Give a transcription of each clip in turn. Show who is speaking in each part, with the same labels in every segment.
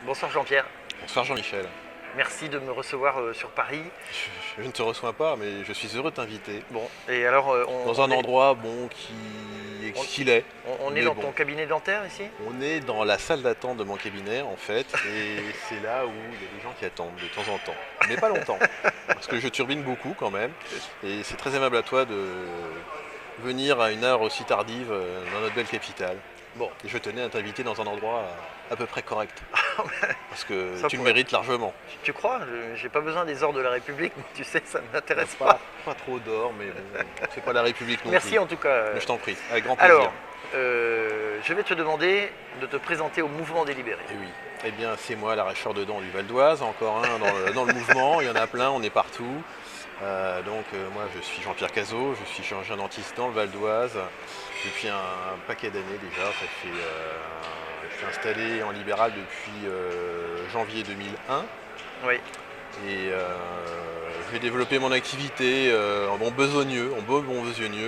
Speaker 1: Bonsoir Jean-Pierre,
Speaker 2: Bonsoir Jean-Michel.
Speaker 1: merci de me recevoir sur Paris.
Speaker 2: Je ne te reçois pas, mais je suis heureux de t'inviter
Speaker 1: Bon, et alors
Speaker 2: dans un endroit
Speaker 1: on,
Speaker 2: qu'il est.
Speaker 1: on est
Speaker 2: Mais
Speaker 1: dans
Speaker 2: bon,
Speaker 1: ton cabinet dentaire ici?
Speaker 2: on est dans la salle d'attente de mon cabinet en fait, et c'est là où il y a des gens qui attendent de temps en temps. Mais pas longtemps, parce que je turbine beaucoup quand même, et c'est très aimable à toi de venir à une heure aussi tardive dans notre belle capitale.
Speaker 1: Bon,
Speaker 2: Et je tenais à t'inviter dans un endroit à peu près correct, parce que
Speaker 1: ça
Speaker 2: tu le
Speaker 1: pourrait.
Speaker 2: mérites largement.
Speaker 1: Tu crois? J'ai pas besoin des ors de la République, mais tu sais, ça ne m'intéresse
Speaker 2: Pas,
Speaker 1: pas.
Speaker 2: pas trop d'or, mais bon, c'est pas la République non
Speaker 1: Merci
Speaker 2: plus.
Speaker 1: en tout cas.
Speaker 2: Mais je t'en prie, avec grand plaisir.
Speaker 1: Alors, je vais te demander de te présenter au mouvement des libérés.
Speaker 2: Et oui, eh bien c'est moi l'arracheur de dents du Val d'Oise, encore un dans le mouvement, il y en a plein, on est partout. Moi je suis Jean-Pierre Cazot, je suis chirurgien dentiste dans le Val d'Oise depuis un paquet d'années déjà. Je suis installé en libéral depuis janvier 2001
Speaker 1: Oui.
Speaker 2: et j'ai développé mon activité en bon besogneux,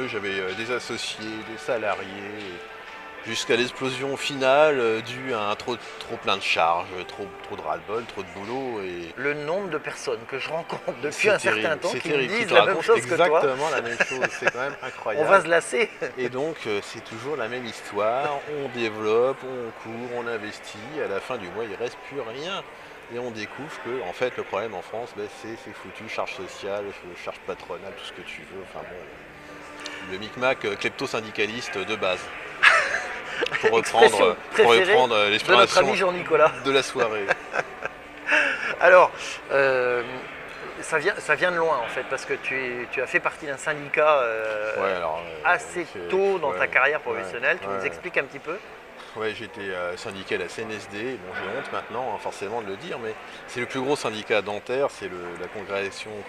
Speaker 2: J'avais des associés, des salariés, jusqu'à l'explosion finale due à un trop plein de charges, trop de ras-le-bol, trop de boulot. Et
Speaker 1: Le nombre de personnes que je rencontre depuis
Speaker 2: c'est
Speaker 1: un
Speaker 2: terrible,
Speaker 1: certain temps
Speaker 2: c'est
Speaker 1: qui me
Speaker 2: terrible. Tu
Speaker 1: disent
Speaker 2: te
Speaker 1: la même
Speaker 2: racontes
Speaker 1: chose que toi.
Speaker 2: exactement la même chose, c'est quand même
Speaker 1: On
Speaker 2: incroyable.
Speaker 1: va se lasser.
Speaker 2: Et donc c'est toujours la même histoire, on développe, on court, on investit, à la fin du mois il ne reste plus rien. Et on découvre que en fait le problème en France, c'est ces foutues charges sociales, charges patronales, tout ce que tu veux. Enfin bon, le micmac klepto-syndicaliste de base.
Speaker 1: Expression
Speaker 2: Pour
Speaker 1: préférée
Speaker 2: reprendre
Speaker 1: de notre
Speaker 2: l'expression
Speaker 1: ami Jean-Nicolas.
Speaker 2: de la soirée.
Speaker 1: Alors, ça vient de loin en fait, parce que tu as fait partie d'un syndicat
Speaker 2: Ouais, alors,
Speaker 1: assez tôt dans ta carrière
Speaker 2: ouais,
Speaker 1: professionnelle. Tu nous
Speaker 2: ouais.
Speaker 1: expliques un petit peu?
Speaker 2: Ouais, j'étais syndiqué à la CNSD. Bon, j'ai honte maintenant, hein, forcément, de le dire, mais c'est le plus gros syndicat dentaire, c'est la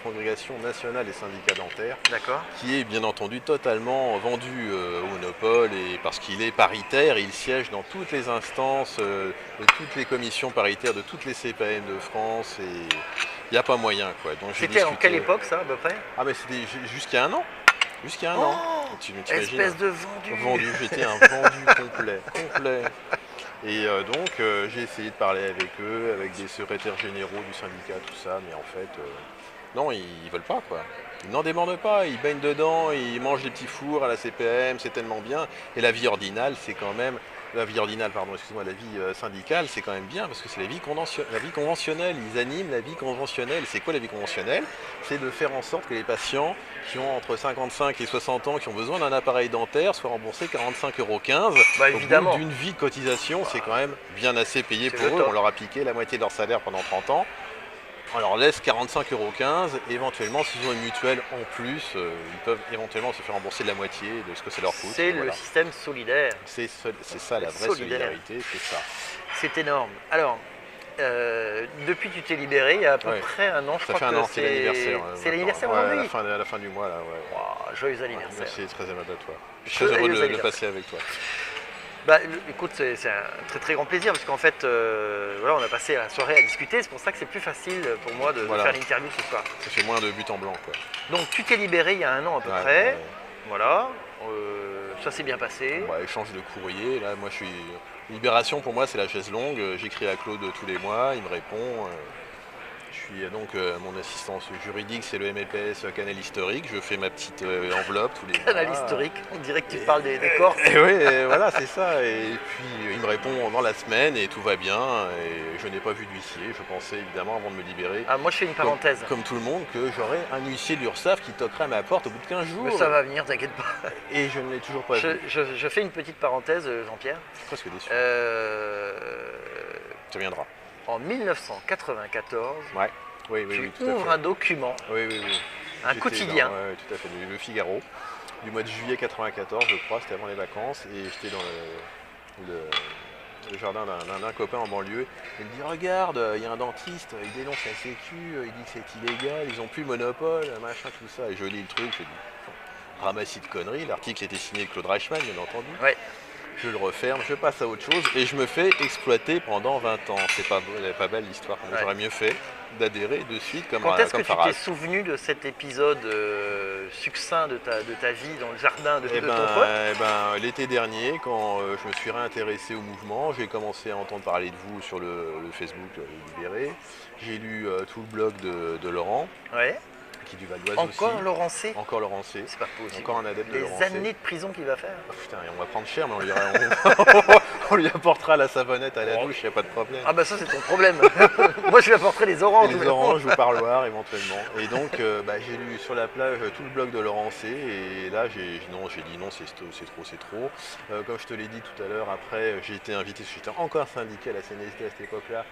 Speaker 2: Congrégation nationale des syndicats dentaires,
Speaker 1: D'accord.
Speaker 2: qui est bien entendu totalement vendu au monopole, et parce qu'il est paritaire, il siège dans toutes les instances, de toutes les commissions paritaires, de toutes les CPAM de France, et il n'y a pas moyen, quoi. Donc j'ai
Speaker 1: C'était en
Speaker 2: discuté.
Speaker 1: quelle époque ça à peu près?
Speaker 2: Ah, mais c'était jusqu'à un an. Jusqu'à un an.
Speaker 1: Oh,
Speaker 2: Tu t'imagines?
Speaker 1: espèce de vendu.
Speaker 2: Vendu, j'étais un vendu complet. Et j'ai essayé de parler avec eux, avec des secrétaires généraux du syndicat, tout ça, mais en fait, non, ils veulent pas, quoi. Ils n'en demandent pas, ils baignent dedans, ils mangent des petits fours à la CPM, c'est tellement bien. Et la vie ordinale, c'est quand même, la vie ordinale, pardon, excuse-moi, la vie syndicale, c'est quand même bien, parce que c'est la vie conventionnelle. Ils animent la vie conventionnelle. C'est quoi la vie conventionnelle? C'est de faire en sorte que les patients qui ont entre 55 et 60 ans, qui ont besoin d'un appareil dentaire, soient remboursés 45,15 €
Speaker 1: Bah
Speaker 2: au
Speaker 1: évidemment,
Speaker 2: bout d'une vie de cotisation. C'est quand même bien assez payé
Speaker 1: c'est
Speaker 2: pour
Speaker 1: le
Speaker 2: eux.
Speaker 1: top.
Speaker 2: On leur a piqué la moitié de leur salaire pendant 30 ans. On leur laisse 45,15 €. Éventuellement, s'ils ont une mutuelle en plus, ils peuvent éventuellement se faire rembourser de la moitié de ce que ça leur coûte.
Speaker 1: C'est le
Speaker 2: Voilà.
Speaker 1: système solidaire.
Speaker 2: C'est ça la vraie
Speaker 1: Solidaire.
Speaker 2: solidarité, c'est ça.
Speaker 1: C'est énorme. Alors, depuis que tu t'es libéré, il y a à peu
Speaker 2: Ouais.
Speaker 1: près un an, je
Speaker 2: Ça
Speaker 1: crois
Speaker 2: fait un
Speaker 1: que
Speaker 2: an, c'est l'anniversaire.
Speaker 1: c'est
Speaker 2: Maintenant.
Speaker 1: l'anniversaire
Speaker 2: Ouais,
Speaker 1: aujourd'hui.
Speaker 2: à la fin du mois, là, ouais.
Speaker 1: Wow, joyeux
Speaker 2: Ouais,
Speaker 1: anniversaire.
Speaker 2: merci, très aimable à toi. Je suis très
Speaker 1: Joyeux
Speaker 2: heureux de le
Speaker 1: anniversaire.
Speaker 2: passer avec toi.
Speaker 1: Bah, écoute, c'est un très très grand plaisir parce qu'en fait, voilà, on a passé la soirée à discuter. C'est pour ça que c'est plus facile pour moi de
Speaker 2: Voilà.
Speaker 1: faire l'interview ce soir.
Speaker 2: Ça fait moins de but en blanc, quoi.
Speaker 1: Donc, tu t'es libéré il y a un an à peu
Speaker 2: Ouais,
Speaker 1: près.
Speaker 2: ouais.
Speaker 1: Voilà, ça s'est bien passé.
Speaker 2: Bah, échange de courrier, là, moi je suis. Libération pour moi c'est la chaise longue, j'écris à Claude tous les mois, il me répond. Je suis mon assistance juridique, c'est le MEPS Canal Historique, je fais ma petite enveloppe tous les mois.
Speaker 1: Canal historique, on dirait que tu parles des Corses.
Speaker 2: Et oui, et voilà, c'est ça. Et puis il me répond dans la semaine et tout va bien. Et je n'ai pas vu d'huissier. Je pensais évidemment avant de me libérer,
Speaker 1: Ah, moi, je fais une parenthèse.
Speaker 2: comme tout le monde, que j'aurais un huissier de l'URSSAF qui toquerait à ma porte au bout de 15 jours.
Speaker 1: Mais ça va venir, t'inquiète pas.
Speaker 2: Et je ne l'ai toujours pas vu.
Speaker 1: Je fais une petite parenthèse, Jean-Pierre.
Speaker 2: Je suis presque déçu. Tu reviendras.
Speaker 1: En 1994,
Speaker 2: Ouais. Oui,
Speaker 1: tu
Speaker 2: tout à
Speaker 1: ouvres
Speaker 2: fait.
Speaker 1: un document,
Speaker 2: Oui.
Speaker 1: un
Speaker 2: J'étais
Speaker 1: quotidien.
Speaker 2: ouais, tout à fait. Le Figaro, du mois de juillet 94, je crois, c'était avant les vacances, et j'étais dans le jardin d'un copain en banlieue. Il me dit regarde, il y a un dentiste, il dénonce la sécu, il dit que c'est illégal, ils ont plus le monopole, machin, tout ça. Et je lis le truc, je dis ramassis de conneries. L'article était signé Claude Reichmann, bien entendu.
Speaker 1: Ouais.
Speaker 2: Je le referme, je passe à autre chose et je me fais exploiter pendant 20 ans. C'est pas belle l'histoire,
Speaker 1: Ouais.
Speaker 2: j'aurais mieux fait. d'adhérer de suite comme,
Speaker 1: Quand est-ce que
Speaker 2: comme
Speaker 1: tu t'es
Speaker 2: Faraz.
Speaker 1: souvenu de cet épisode succinct de ta vie dans le jardin de
Speaker 2: Eh
Speaker 1: ton pote?
Speaker 2: l'été dernier, quand je me suis réintéressé au mouvement, j'ai commencé à entendre parler de vous sur le Facebook Libéré. J'ai lu tout le blog de Laurent,
Speaker 1: Ouais.
Speaker 2: qui est du Val d'Oise
Speaker 1: Encore
Speaker 2: aussi.
Speaker 1: Laurent C?
Speaker 2: Encore Laurent C.
Speaker 1: C'est pas possible.
Speaker 2: Encore un adepte de Laurent
Speaker 1: Les
Speaker 2: C.
Speaker 1: années de prison qu'il va faire.
Speaker 2: Oh, putain, et on va prendre cher, mais on lui apportera la savonnette à la douche, il n'y a pas de problème.
Speaker 1: Ah bah ça c'est ton problème. Moi je lui apporterai les oranges.
Speaker 2: Et les oranges ou parloirs éventuellement. Et donc j'ai lu sur la plage tout le blog de Laurent C. Et là j'ai dit non, c'est trop. Comme je te l'ai dit tout à l'heure, après j'ai été invité, j'étais encore syndiqué à la CNSD à cette époque-là,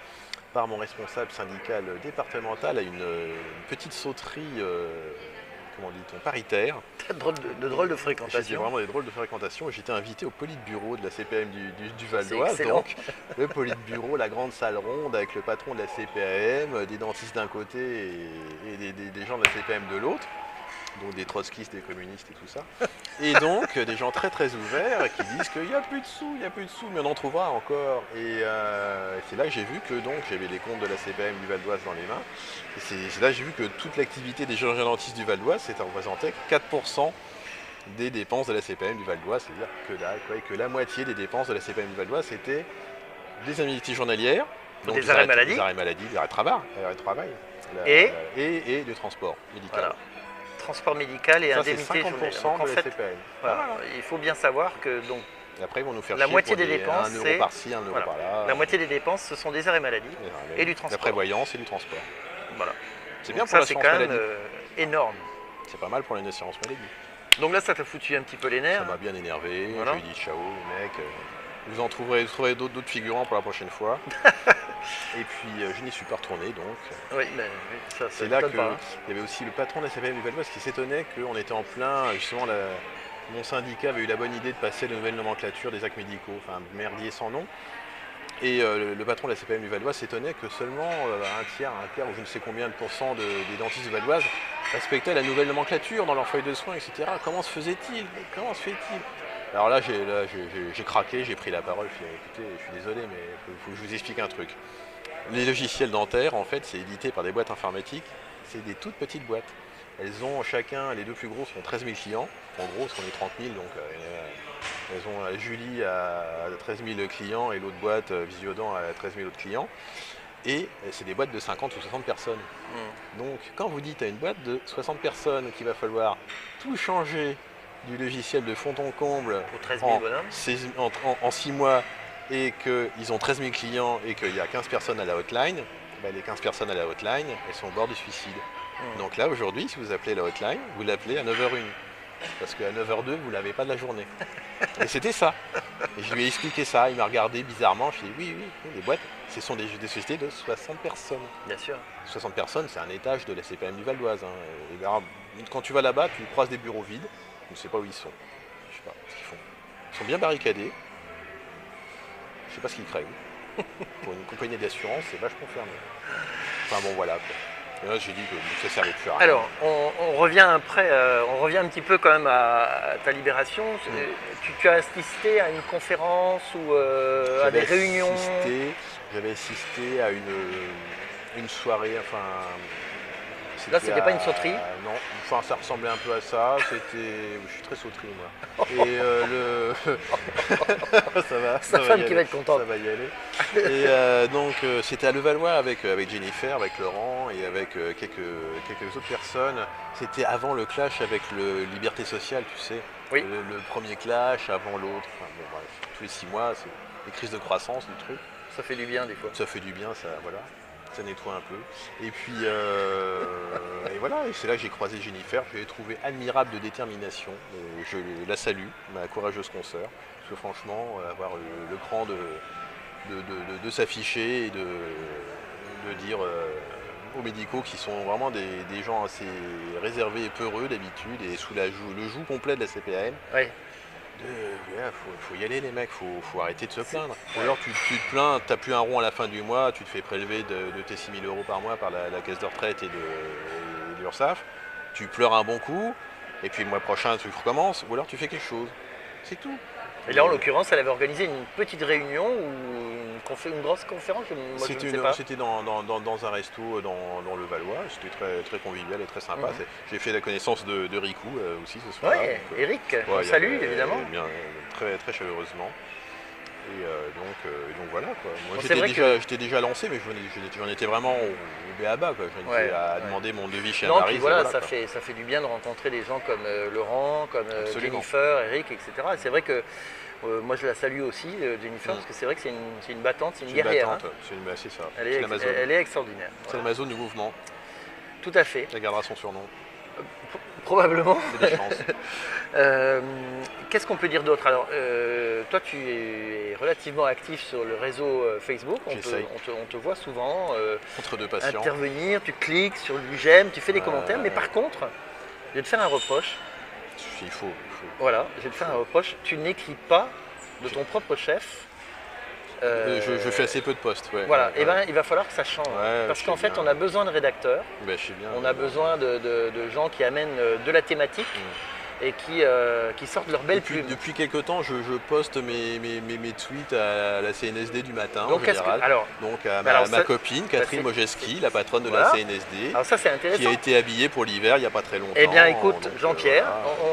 Speaker 2: par mon responsable syndical départemental à une petite sauterie, comment dit-on, paritaire.
Speaker 1: Drôle de
Speaker 2: J'ai
Speaker 1: fréquentation.
Speaker 2: vraiment des drôles de fréquentation. J'étais invité au politburo de la CPAM du Val
Speaker 1: C'est
Speaker 2: d'Oise.
Speaker 1: excellent.
Speaker 2: Donc, le politburo, la grande salle ronde avec le patron de la CPAM, des dentistes d'un côté et des gens de la CPAM de l'autre, donc des trotskistes, des communistes et tout ça. Et donc, des gens très très ouverts qui disent qu'il n'y a plus de sous, mais on en trouvera encore. Et c'est là que j'ai vu que donc j'avais les comptes de la CPAM du Val d'Oise dans les mains. Et c'est là que j'ai vu que toute l'activité des chirurgiens dentistes du Val d'Oise, c'était représentait 4% des dépenses de la CPAM du Val d'Oise, c'est-à-dire que dalle, quoi, et que la moitié des dépenses de la CPAM du Val d'Oise, c'était des indemnités journalières, donc
Speaker 1: Des arrêts maladie.
Speaker 2: des arrêts maladie, des arrêts de travail,
Speaker 1: Et
Speaker 2: et du transport médical.
Speaker 1: voilà. Transport médical et
Speaker 2: Ça, c'est
Speaker 1: indemnité
Speaker 2: 50%
Speaker 1: journalière. Donc,
Speaker 2: de
Speaker 1: en
Speaker 2: la
Speaker 1: fait,
Speaker 2: CPAM.
Speaker 1: voilà, il faut bien savoir que donc,
Speaker 2: Et après, ils vont nous faire
Speaker 1: la
Speaker 2: chier
Speaker 1: moitié
Speaker 2: pour
Speaker 1: des dépenses,
Speaker 2: 1 euro
Speaker 1: c'est
Speaker 2: par-ci, 1 euro
Speaker 1: voilà,
Speaker 2: par-là.
Speaker 1: la moitié des dépenses, ce sont des arrêts maladie et du
Speaker 2: La
Speaker 1: transport.
Speaker 2: prévoyance et du transport.
Speaker 1: Voilà.
Speaker 2: C'est
Speaker 1: Donc
Speaker 2: bien pour
Speaker 1: ça, c'est
Speaker 2: l'assurance
Speaker 1: quand même
Speaker 2: maladie.
Speaker 1: énorme.
Speaker 2: C'est pas mal pour l'assurance maladie.
Speaker 1: Donc là, ça t'a foutu un petit peu les
Speaker 2: Ça
Speaker 1: nerfs.
Speaker 2: m'a bien énervé.
Speaker 1: Voilà.
Speaker 2: Je lui ai dit ciao, les mecs. Vous en trouverez d'autres figurants pour la prochaine fois. Et puis je n'y suis pas retourné donc.
Speaker 1: Oui, mais oui, ça
Speaker 2: C'est là
Speaker 1: m'étonne
Speaker 2: qu'il
Speaker 1: pas, hein.
Speaker 2: y avait aussi le patron de la CPM du Val d'Oise qui s'étonnait qu'on était en plein, justement, mon syndicat avait eu la bonne idée de passer la nouvelle nomenclature des actes médicaux, enfin merdier sans nom. Et le patron de la CPM du Val d'Oise s'étonnait que seulement un tiers ou je ne sais combien de pourcents des dentistes du Val d'Oise respectaient la nouvelle nomenclature dans leur feuille de soins, etc. Comment se faisait-il? Comment se fait-il? Alors là, j'ai craqué, j'ai pris la parole, puis écoutez, je suis désolé, mais il faut que je vous explique un truc. Les logiciels dentaires, en fait, c'est édité par des boîtes informatiques, c'est des toutes petites boîtes. Elles ont chacun, les deux plus grosses ont 13 000 clients, en gros, on est 30 000, donc elles ont Julie à 13 000 clients et l'autre boîte, Visiodent, à 13 000 autres clients. Et c'est des boîtes de 50 ou 60 personnes. Donc quand vous dites à une boîte de 60 personnes qu'il va falloir tout changer du logiciel de fond en comble
Speaker 1: Pour 13 000 bonhommes.
Speaker 2: en 6 mois et qu'ils ont 13 000 clients et qu'il y a 15 personnes à la hotline, les 15 personnes à la hotline, elles sont au bord du suicide. Donc là, aujourd'hui, si vous appelez la hotline, vous l'appelez à 9h01. Parce qu'à 9h02, vous ne l'avez pas de la journée. Et c'était ça. Et je lui ai expliqué ça, il m'a regardé bizarrement. Je lui ai dit oui, les boîtes, ce sont des sociétés de 60 personnes.
Speaker 1: Bien sûr.
Speaker 2: 60 personnes, c'est un étage de la CPM du Val d'Oise. Et alors, quand tu vas là-bas, tu croises des bureaux vides. Je ne sais pas où ils sont. Je ne sais pas ce qu'ils font. Ils sont bien barricadés. Je ne sais pas ce qu'ils craignent. Pour une compagnie d'assurance, c'est vachement fermé. Enfin bon, voilà, quoi. Et là, j'ai dit que ça servait plus à rien.
Speaker 1: Alors, on revient un petit peu quand même à ta libération. Tu as assisté à une conférence ou à des réunions?
Speaker 2: J'avais assisté à une soirée, enfin...
Speaker 1: Là, c'était pas une sauterie?
Speaker 2: Non, enfin ça ressemblait un peu à ça, c'était... Je suis très sauterie, moi. Et ça va,
Speaker 1: Sa femme qui va être contente.
Speaker 2: Ça va y aller. Et donc, c'était à Levallois avec Jennifer, avec Laurent et avec quelques autres personnes. C'était avant le clash avec le Liberté Sociale, tu sais.
Speaker 1: Oui.
Speaker 2: Le premier clash, avant l'autre. Enfin, bon, bref, tous les 6 mois, c'est des crises de croissance, du truc.
Speaker 1: Ça fait du bien des fois.
Speaker 2: Ça fait du bien, ça, voilà. Ça nettoie un peu. Et puis, et voilà, et c'est là que j'ai croisé Jennifer. Je l'ai trouvée admirable de détermination. Je la salue, ma courageuse consoeur. Parce que franchement, avoir le cran de s'afficher et de dire aux médicaux qui sont vraiment des gens assez réservés et peureux d'habitude et sous le joug complet de la CPAM.
Speaker 1: Oui.
Speaker 2: Faut y aller les mecs, faut arrêter de se plaindre. Ou alors tu te plains, t'as plus un rond à la fin du mois, tu te fais prélever de tes 6 000 € par mois par la caisse de retraite et de l'URSSAF, tu pleures un bon coup, et puis le mois prochain tu recommences, ou alors tu fais quelque chose. C'est tout.
Speaker 1: Et là, en l'occurrence, elle avait organisé une petite réunion où une une grosse conférence? Moi, je ne sais pas.
Speaker 2: C'était dans un resto dans le Valois. C'était très, très convivial et très sympa. J'ai fait la connaissance de Riku aussi ce soir.
Speaker 1: Oui, Eric, on salue évidemment.
Speaker 2: Bien, très, très chaleureusement. Et donc voilà quoi. Moi
Speaker 1: Bon,
Speaker 2: j'étais déjà lancé, mais j'en étais vraiment au b.a.-ba quoi. J'en étais à demander mon devis chez
Speaker 1: non,
Speaker 2: Amaris.
Speaker 1: puis voilà, ça fait du bien de rencontrer des gens comme Laurent, comme Jennifer, Eric, etc. Et c'est vrai que moi je la salue aussi, Jennifer, parce que c'est vrai que c'est une battante, c'est une guerrière.
Speaker 2: C'est ça.
Speaker 1: Elle est extraordinaire.
Speaker 2: C'est l'Amazon du mouvement.
Speaker 1: Tout à fait.
Speaker 2: Elle gardera son surnom.
Speaker 1: Probablement.
Speaker 2: Il y a des chances.
Speaker 1: Qu'est-ce qu'on peut dire d'autre? Alors, toi, tu es relativement actif sur le réseau Facebook. On te voit souvent
Speaker 2: entre deux patients.
Speaker 1: Intervenir, tu cliques sur du j'aime, tu fais des commentaires. Mais par contre, je vais te faire un reproche.
Speaker 2: Il faut.
Speaker 1: Voilà, je vais te faire un reproche. Tu n'écris pas de ton propre chef.
Speaker 2: Je fais assez peu de posts. Ouais,
Speaker 1: voilà, et ben il va falloir que ça change. Parce qu'en fait, on a besoin de rédacteurs.
Speaker 2: Je sais bien.
Speaker 1: On a besoin de gens qui amènent de la thématique. Et qui sortent leurs belles plumes.
Speaker 2: Depuis quelques temps, je poste mes tweets à la CNSD du matin
Speaker 1: donc,
Speaker 2: en général. Donc à ma copine, Catherine Mojeski, la patronne de la CNSD,
Speaker 1: alors ça, c'est intéressant.
Speaker 2: qui a été habillée pour l'hiver il n'y a pas très longtemps.
Speaker 1: Eh bien écoute, Jean-Pierre,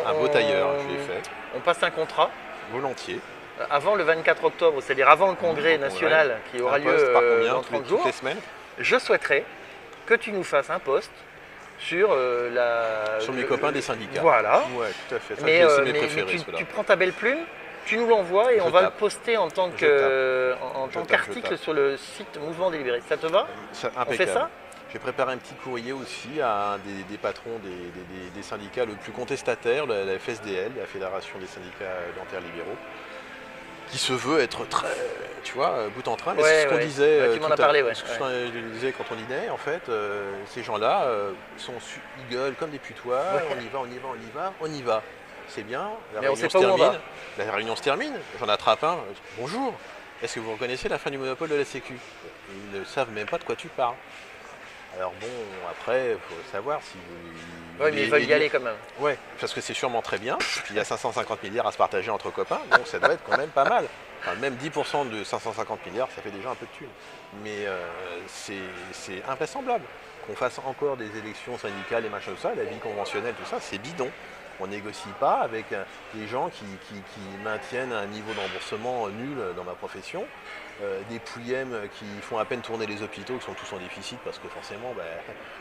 Speaker 2: un beau tailleur, je l'ai fait.
Speaker 1: On passe un contrat.
Speaker 2: Volontiers.
Speaker 1: Avant le 24 octobre, c'est-à-dire avant le congrès national qui aura lieu dans 30 jours,
Speaker 2: toutes les semaines.
Speaker 1: Je souhaiterais que tu nous fasses un post sur
Speaker 2: sur mes copains des syndicats.
Speaker 1: Voilà.
Speaker 2: Ouais, tout à fait. Ça,
Speaker 1: mais
Speaker 2: c'est mes préférés,
Speaker 1: tu prends ta belle plume, tu nous l'envoies et on va le poster en tant qu'article sur le site Mouvement Délibéré. Ça te va? On fait ça?
Speaker 2: J'ai préparé un petit courrier aussi à un des patrons des syndicats le plus contestataire, la FSDL, la Fédération des syndicats dentaires libéraux, qui se veut être très, tu vois, bout en train, mais c'est ce qu'on disait.
Speaker 1: Tu m'en as parlé,
Speaker 2: je disais quand on dînait, en fait, ces gens-là, ils gueulent comme des putois, on y va. C'est bien,
Speaker 1: mais on sait pas où on va.
Speaker 2: La réunion se termine, j'en attrape un, bonjour, est-ce que vous reconnaissez la fin du monopole de la Sécu? Ils ne savent même pas de quoi tu parles. Alors bon, après, il faut savoir si vous...
Speaker 1: Oui, mais ils veulent y aller quand même.
Speaker 2: Oui, parce que c'est sûrement très bien. Puis il y a 550 milliards à se partager entre copains, donc ça doit être quand même pas mal. Enfin, même 10% de 550 milliards, ça fait déjà un peu de thunes. Mais c'est invraisemblable qu'on fasse encore des élections syndicales et machin tout ça, la vie conventionnelle, tout ça, c'est bidon. On ne négocie pas avec des gens qui maintiennent un niveau de remboursement nul dans ma profession. Des pouillèmes qui font à peine tourner les hôpitaux, qui sont tous en déficit parce que forcément,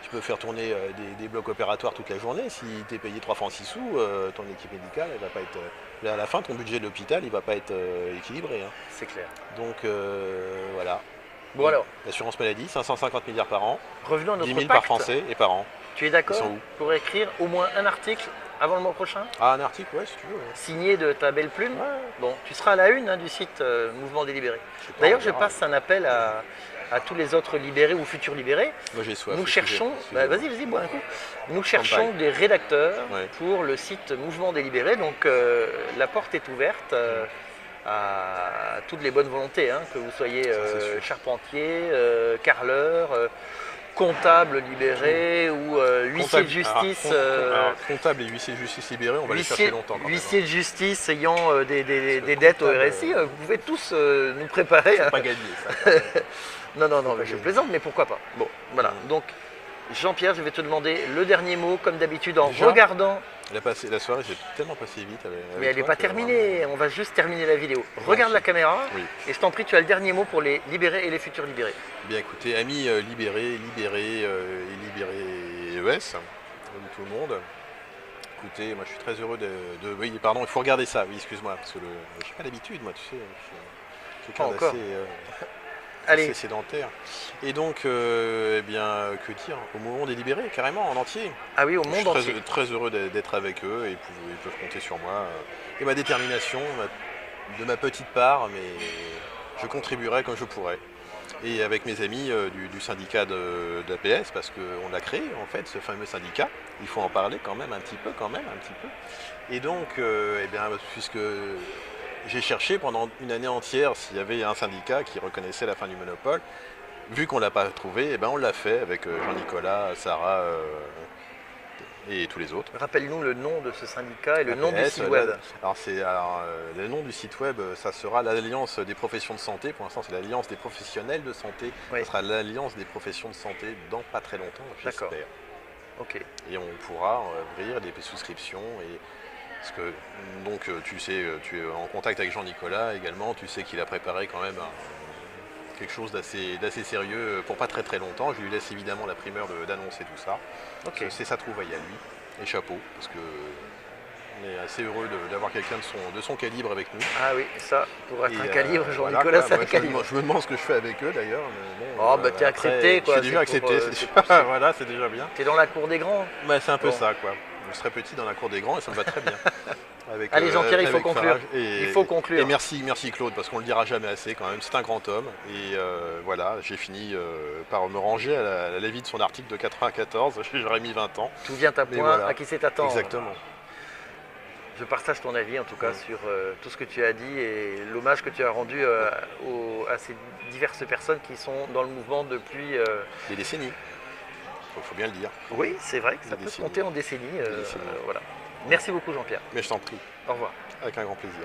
Speaker 2: tu peux faire tourner des blocs opératoires toute la journée. Si tu es payé 3 francs 6 sous, ton équipe médicale, elle va pas être. À la fin, ton budget de l'hôpital, il va pas être équilibré. Hein.
Speaker 1: C'est clair.
Speaker 2: Donc voilà.
Speaker 1: Bon alors.
Speaker 2: L'assurance maladie, 550 milliards par an.
Speaker 1: Revenons à notre
Speaker 2: 10 000
Speaker 1: pacte.
Speaker 2: par Français et par an.
Speaker 1: Tu es d'accord pour écrire au moins un article avant le mois prochain?
Speaker 2: Ah, un article, ouais, si tu veux. Ouais.
Speaker 1: Signé de ta belle plume.
Speaker 2: Ouais.
Speaker 1: Bon, tu seras à la une du site Mouvement Délibéré. D'ailleurs, je passe un appel à tous les autres libérés ou futurs libérés.
Speaker 2: Moi, j'ai soif.
Speaker 1: Nous cherchons, vas-y, bois un coup. Nous cherchons des rédacteurs pour le site Mouvement Délibéré. Donc, la porte est ouverte à toutes les bonnes volontés, hein, que vous soyez charpentier, carreleur. Comptable libéré ou huissier de justice.
Speaker 2: Comptable et huissier de justice libéré, on va les chercher longtemps.
Speaker 1: Huissier de justice ayant des dettes au RSI, vous pouvez tous nous préparer.
Speaker 2: C'est pas gagné ça.
Speaker 1: non, mais je plaisante, mais pourquoi pas. Bon, voilà. Donc, Jean-Pierre, je vais te demander le dernier mot, comme d'habitude, en regardant.
Speaker 2: La soirée, j'ai tellement passé vite.
Speaker 1: Mais elle n'est pas terminée, on va juste terminer la vidéo. Regarde la caméra, et je t'en prie, tu as le dernier mot pour les libérés et les futurs libérés.
Speaker 2: Bien écoutez, amis libérés et libérés ES, comme tout le monde, écoutez, moi je suis très heureux oui, pardon, il faut regarder ça, oui, excuse-moi, parce que je n'ai pas l'habitude, moi, tu sais, je suis quelqu'un assez sédentaire. Et donc, eh bien, que dire, au Mouvement des libérés, carrément, en entier.
Speaker 1: Ah oui, au monde entier.
Speaker 2: Je suis très heureux d'être avec eux et ils peuvent compter sur moi. Et ma détermination, de ma petite part, mais je contribuerai comme je pourrai. Et avec mes amis du syndicat d'APS, parce qu'on l'a créé, en fait, ce fameux syndicat. Il faut en parler quand même, un petit peu. Et donc, eh bien, puisque j'ai cherché pendant une année entière s'il y avait un syndicat qui reconnaissait la fin du monopole. Vu qu'on ne l'a pas trouvé, eh ben on l'a fait avec Jean-Nicolas, Sarah, et tous les autres.
Speaker 1: Rappelle-nous le nom de ce syndicat et le nom du
Speaker 2: APS,
Speaker 1: site web.
Speaker 2: Le nom du site web, ça sera l'Alliance des professions de santé. Pour l'instant, c'est l'Alliance des professionnels de santé.
Speaker 1: Oui.
Speaker 2: Ça sera l'Alliance des professions de santé dans pas très longtemps, j'espère.
Speaker 1: Ok.
Speaker 2: Et on pourra ouvrir des souscriptions. Parce que, donc, tu sais, tu es en contact avec Jean-Nicolas également. Tu sais qu'il a préparé quand même quelque chose d'assez sérieux pour pas très très longtemps. Je lui laisse évidemment la primeur d'annoncer tout ça.
Speaker 1: Ok.
Speaker 2: C'est sa trouvaille à lui. Et chapeau, parce que on est assez heureux d'avoir quelqu'un de son calibre avec nous.
Speaker 1: Ah oui, ça, pour être un calibre,
Speaker 2: voilà,
Speaker 1: Jean-Nicolas, c'est un calibre.
Speaker 2: Je me demande ce que je fais avec eux d'ailleurs.
Speaker 1: Oh, bah t'es accepté, quoi.
Speaker 2: Je suis déjà accepté, voilà, c'est déjà bien.
Speaker 1: T'es dans la cour des grands.
Speaker 2: Bah, c'est un peu ça, quoi. Je serais petit dans la cour des grands et ça me va très bien.
Speaker 1: Allez Jean-Pierre, il faut conclure. Il faut conclure.
Speaker 2: Et merci Claude, parce qu'on le dira jamais assez quand même. C'est un grand homme. Et voilà, j'ai fini par me ranger à l'avis de son article de 94. J'aurais mis 20 ans.
Speaker 1: Tout vient à point, voilà. À qui c'est attendre.
Speaker 2: Exactement.
Speaker 1: Je partage ton avis en tout cas sur tout ce que tu as dit et l'hommage que tu as rendu à ces diverses personnes qui sont dans le mouvement depuis
Speaker 2: des décennies. Il faut bien le dire.
Speaker 1: Oui, c'est vrai que ça peut se compter en décennies. Voilà. Merci beaucoup Jean-Pierre.
Speaker 2: Mais je t'en prie.
Speaker 1: Au revoir.
Speaker 2: Avec un grand plaisir.